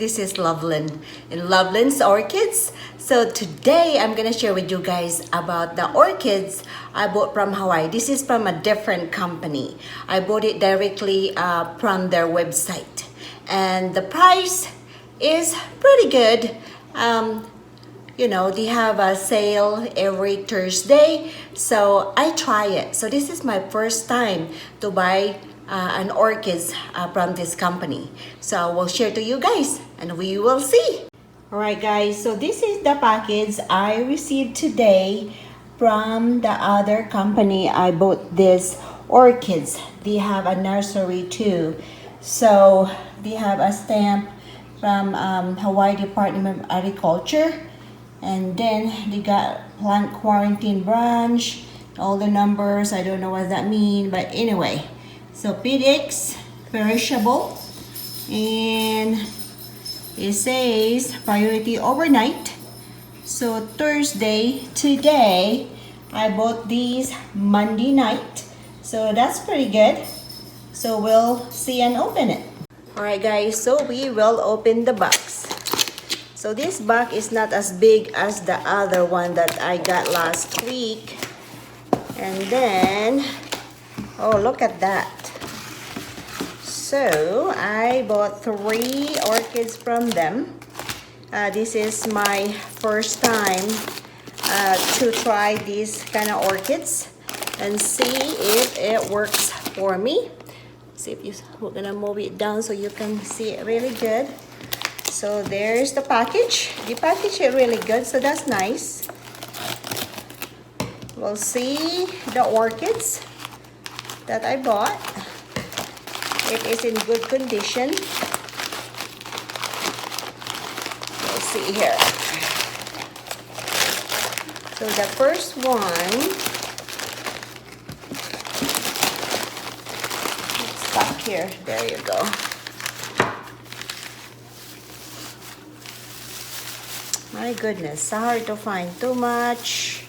This is Loveland in Loveland's Orchids. So today I'm gonna share with you guys about the orchids I bought from Hawaii. This is from a different company. I bought it directly from their website, and the price is pretty good. You know, they have a sale every Thursday, so I try it. So this is my first time to buy an orchids from this company, so I will share to you guys and we will see. All right guys, so this is the package I received today from the other company. I bought this orchids. They have a nursery too, so they have a stamp from Hawaii Department of Agriculture, and then they got plant quarantine branch, all the numbers. I don't know what that means, but anyway. So PDX, perishable, and it says priority overnight. So Thursday, today, I bought these Monday night. So that's pretty good. So we'll see and open it. Alright guys, so we will open the box. So this box is not as big as the other one that I got last week. And then, oh, look at that. So I bought 3 orchids from them. This is my first time to try these kind of orchids and see if it works for me. See if we're gonna move it down so you can see it really good. So there's the package. The package is really good, so that's nice. We'll see the orchids that I bought. It is in good condition. We'll see here. So the first one, it's stuck here. There you go. My goodness, so hard to find. Too much.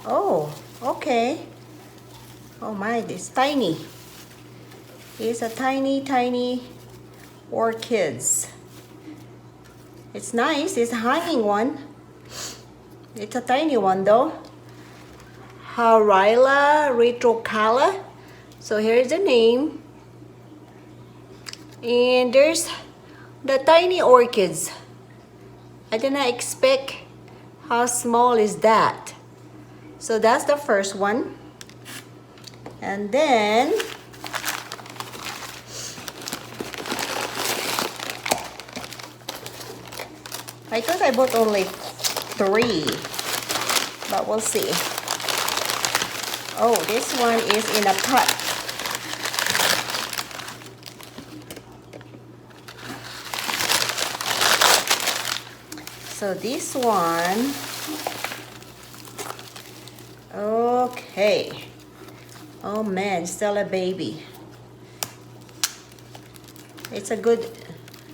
Oh, okay. Oh my, this tiny. It's a tiny orchids. It's nice. It's a hanging one. It's a tiny one though. Harila retrocala. So here's the name. And there's the tiny orchids. I did not expect how small is that. So that's the first one. And then I thought I bought only 3, but we'll see. Oh, this one is in a pot. So this one, okay. Oh man, still a baby. It's a good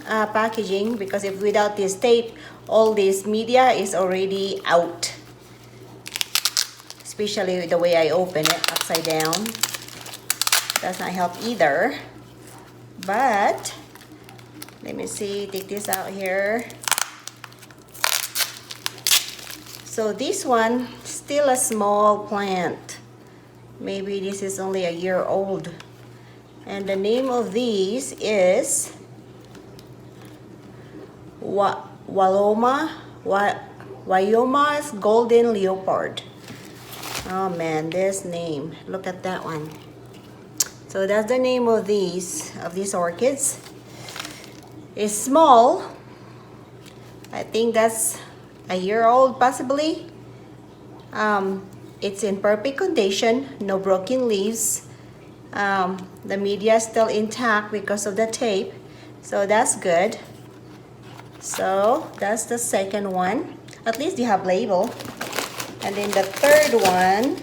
packaging, because if without this tape, all this media is already out. Especially the way I open it upside down. Does not help either. But let me see, take this out here. So this one, still a small plant. Maybe this is only a year old. And the name of these is Wyoma's Golden Leopard. Oh man, this name. Look at that one. So that's the name of these orchids. It's small. I think that's a year old possibly. It's in perfect condition, no broken leaves. The media is still intact because of the tape, so that's good. So that's the second one. At least you have label. And then the third one,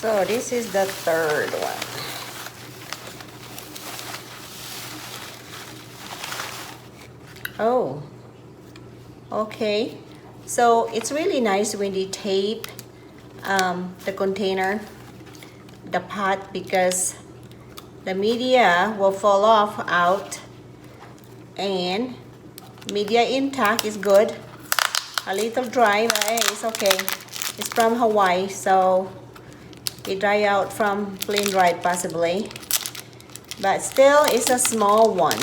so this is the third one. Oh, okay. So it's really nice when they tape the container, the pot, because the media will fall off out, and media intact is good. A little dry, but hey, it's okay. It's from Hawaii, so it dry out from plane ride possibly, but still it's a small one.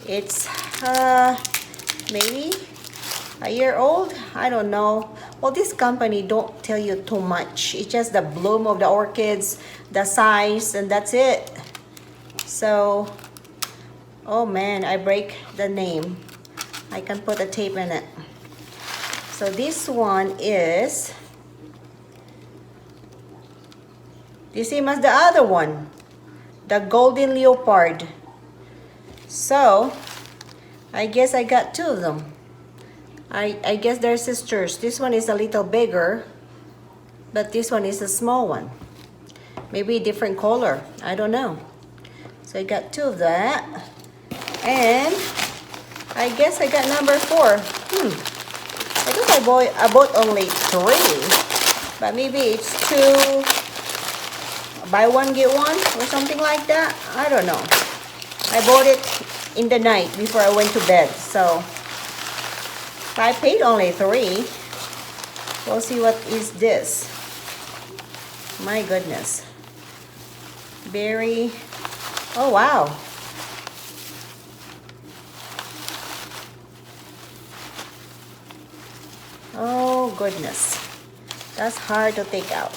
It's maybe a year old, I don't know. Well, this company don't tell you too much. It's just the bloom of the orchids, the size, and that's it. So, oh man, I break the name. I can put a tape in it. So this one is the same as the other one, the golden leopard. So I guess I got two of them. I guess they're sisters. This one is a little bigger, but this one is a small one. Maybe a different color, I don't know. So I got two of that, and I guess I got number 4. I think I bought only 3, but maybe it's 2, buy one get one or something like that. I don't know. I bought it in the night before I went to bed, so I paid only 3. We'll see what is this. My goodness. Berry. Oh wow. Oh goodness. That's hard to take out.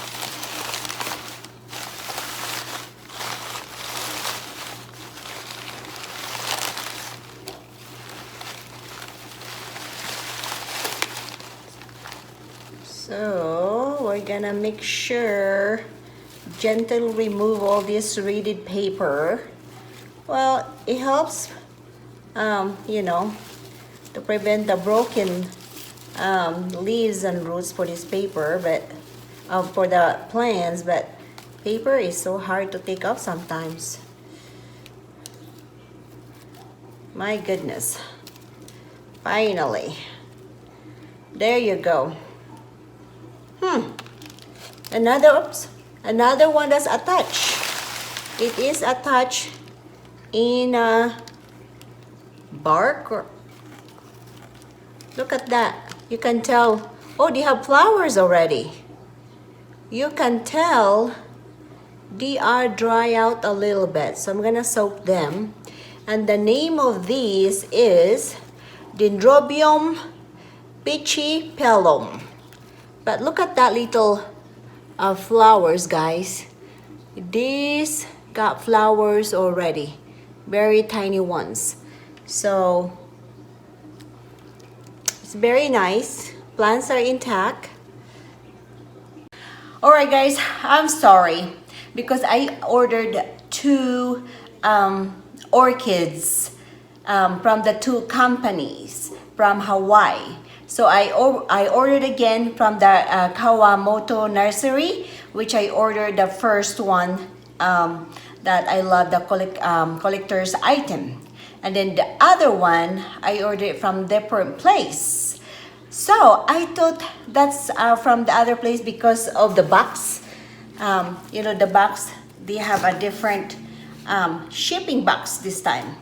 So we're gonna make sure gentle remove all this reeded paper. Well, it helps, you know, to prevent the broken leaves and roots for this paper, but for the plants. But paper is so hard to take off sometimes. My goodness. Finally. There you go. Another one that's attached. It is attached in bark. Look at that. You can tell. Oh, they have flowers already. You can tell they are dry out a little bit. So I'm gonna soak them. And the name of these is Dendrobium pitchipellum. But look at that little flowers, guys. These got flowers already, very tiny ones. So it's very nice. Plants are intact. Alright guys, I'm sorry because I ordered 2 orchids from the 2 companies from Hawaii. So I ordered again from the Kawamoto Nursery, which I ordered the first one that I love, the collector's item. And then the other one, I ordered from different place. So I thought that's from the other place because of the box. You know, the box, they have a different shipping box this time.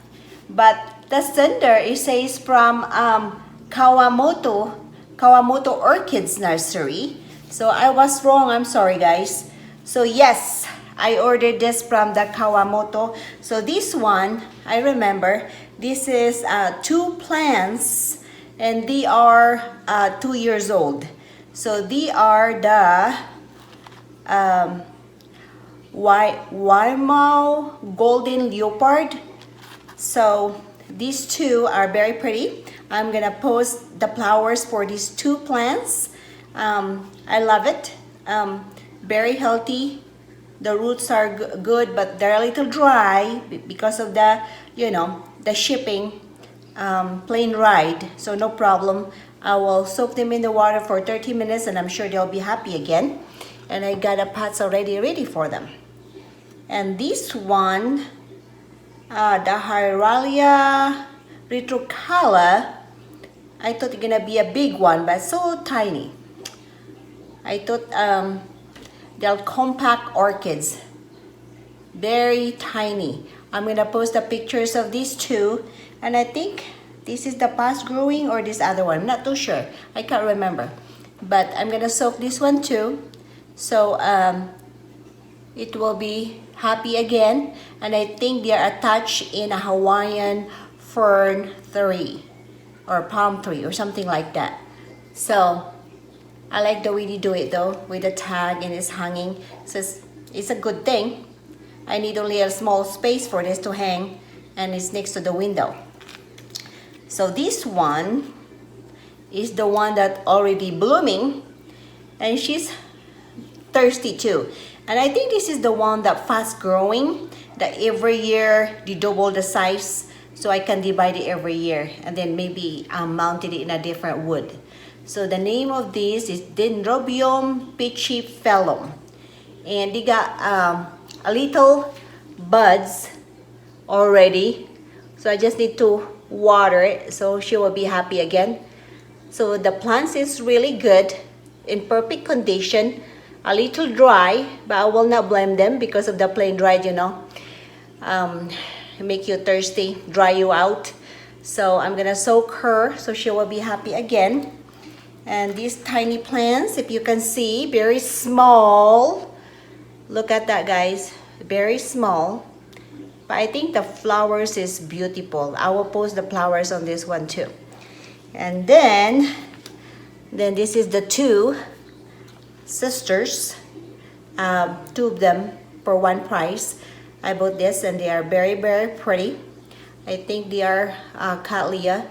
But the sender, it says from Kawamoto Orchids Nursery. So I was wrong, I'm sorry guys. So yes, I ordered this from the Kawamoto. So this one, I remember, this is 2 plants and they are 2 years old. So they are the Waimau Golden Leopard. So these 2 are very pretty. I'm gonna post the flowers for these 2 plants. I love it. Very healthy. The roots are good, but they're a little dry because of the, you know, the shipping plane ride. So no problem. I will soak them in the water for 30 minutes and I'm sure they'll be happy again. And I got a pots already ready for them. And this one, the Hyralia Retrocala. I thought it's gonna be a big one, but so tiny. I thought they're compact orchids, very tiny. I'm gonna post the pictures of these two, and I think this is the fast growing or this other one. I'm not too sure. I can't remember, but I'm gonna soak this one too, so it will be happy again. And I think they are attached in a Hawaiian fern tree or palm tree or something like that. So I like the way they do it though, with the tag and it's hanging. So it's a good thing. I need only a small space for this to hang, and it's next to the window. So this one is the one that already blooming, and she's thirsty too. And I think this is the one that fast growing, that every year they double the size, so I can divide it every year and then maybe mounted it in a different wood. So the name of this is Dendrobium pitchiphyllum, and they got a little buds already, so I just need to water it so she will be happy again. So the plants is really good, in perfect condition, a little dry, but I will not blame them because of the plain dried, you know, make you thirsty, dry you out. So I'm gonna soak her so she will be happy again. And these tiny plants, if you can see, very small. Look at that, guys, very small, but I think the flowers is beautiful. I will post the flowers on this one too. And then this is the two sisters, two of them for one price. I bought this and they are very, very pretty. I think they are Cattleya,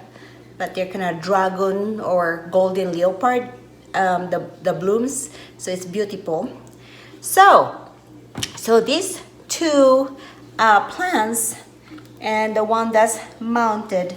but they're kind of dragon or golden leopard, the blooms, so it's beautiful. So these two plants, and the one that's mounted,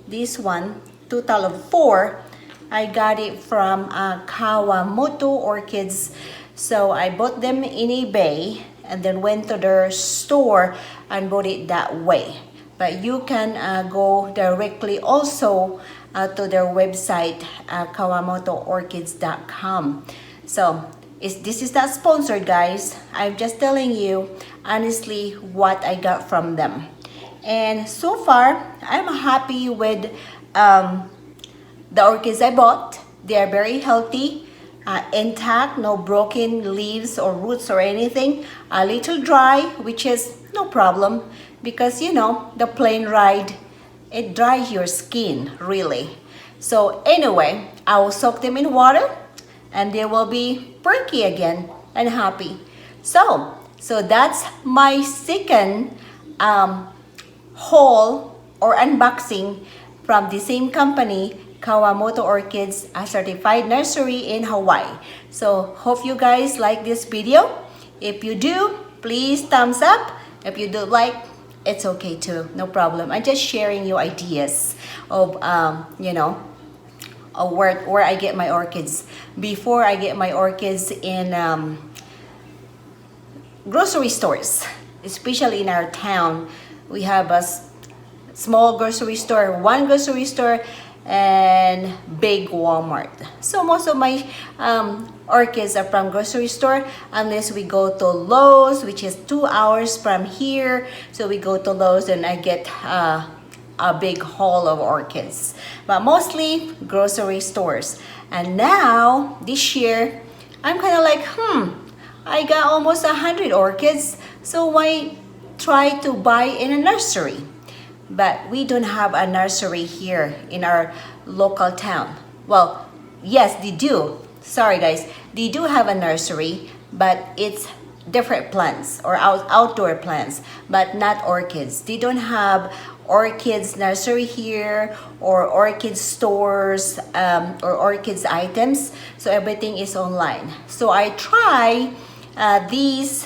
this one, total of 4, I got it from Kawamoto Orchids. So I bought them in eBay and then went to their store and bought it that way. But you can go directly also to their website, kawamotoorchids.com. So this is not sponsored, guys. I'm just telling you honestly what I got from them. And so far, I'm happy with the orchids I bought. They are very healthy, intact, no broken leaves or roots or anything. A little dry, which is no problem because, you know, the plain dried, it dries your skin really. So anyway, I will soak them in water and they will be perky again and happy. So that's my second haul or unboxing from the same company, Kawamoto Orchids, a certified nursery in Hawaii. So hope you guys like this video. If you do, please thumbs up. If you don't like, it's okay too, no problem. I'm just sharing you ideas of you know, of where I get my orchids. Before, I get my orchids in grocery stores, especially in our town. We have a small grocery store, one grocery store, and big Walmart. So most of my orchids are from grocery store, unless we go to Lowe's, which is 2 hours from here. So we go to Lowe's and I get a big haul of orchids, but mostly grocery stores. And now this year I'm kind of like, I got almost 100 orchids, so why try to buy in a nursery? But we don't have a nursery here in our local town. Well, yes, they do. Sorry guys, they do have a nursery, but it's different plants or outdoor plants, but not orchids. They don't have orchids nursery here or orchid stores or orchids items. So everything is online. So I try these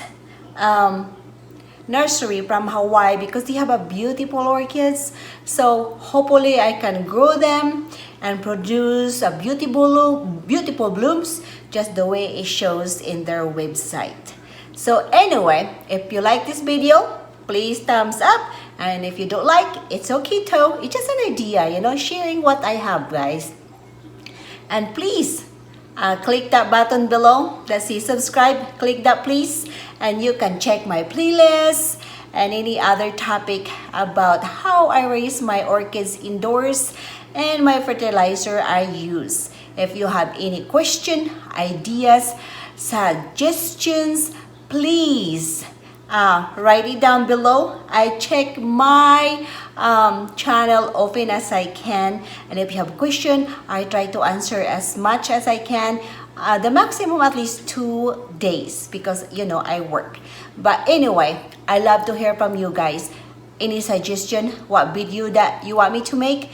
nursery from Hawaii because they have a beautiful orchids. So hopefully I can grow them and produce a beautiful blooms just the way it shows in their website. So anyway, if you like this video, please thumbs up And if you don't like, it's okay too. It's just an idea, you know, sharing what I have, guys. And please, click that button below that says subscribe. Click that, please. And you can check my playlist and any other topic about how I raise my orchids indoors and my fertilizer I use. If you have any question, ideas, suggestions, please write it down below. I check my channel often as I can, and if you have a question, I try to answer as much as I can. The maximum at least 2 days, because you know I work. But anyway, I love to hear from you guys. Any suggestion, what video that you want me to make?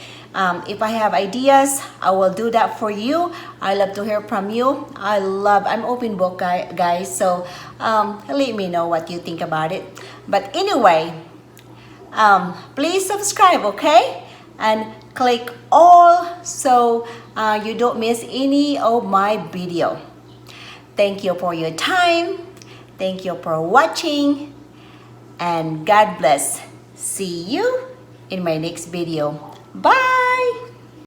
If I have ideas, I will do that for you. I love to hear from you. I'm open book, guys. So let me know what you think about it. But anyway, please subscribe, okay? And click all so you don't miss any of my video. Thank you for your time. Thank you for watching. And God bless. See you in my next video. Bye!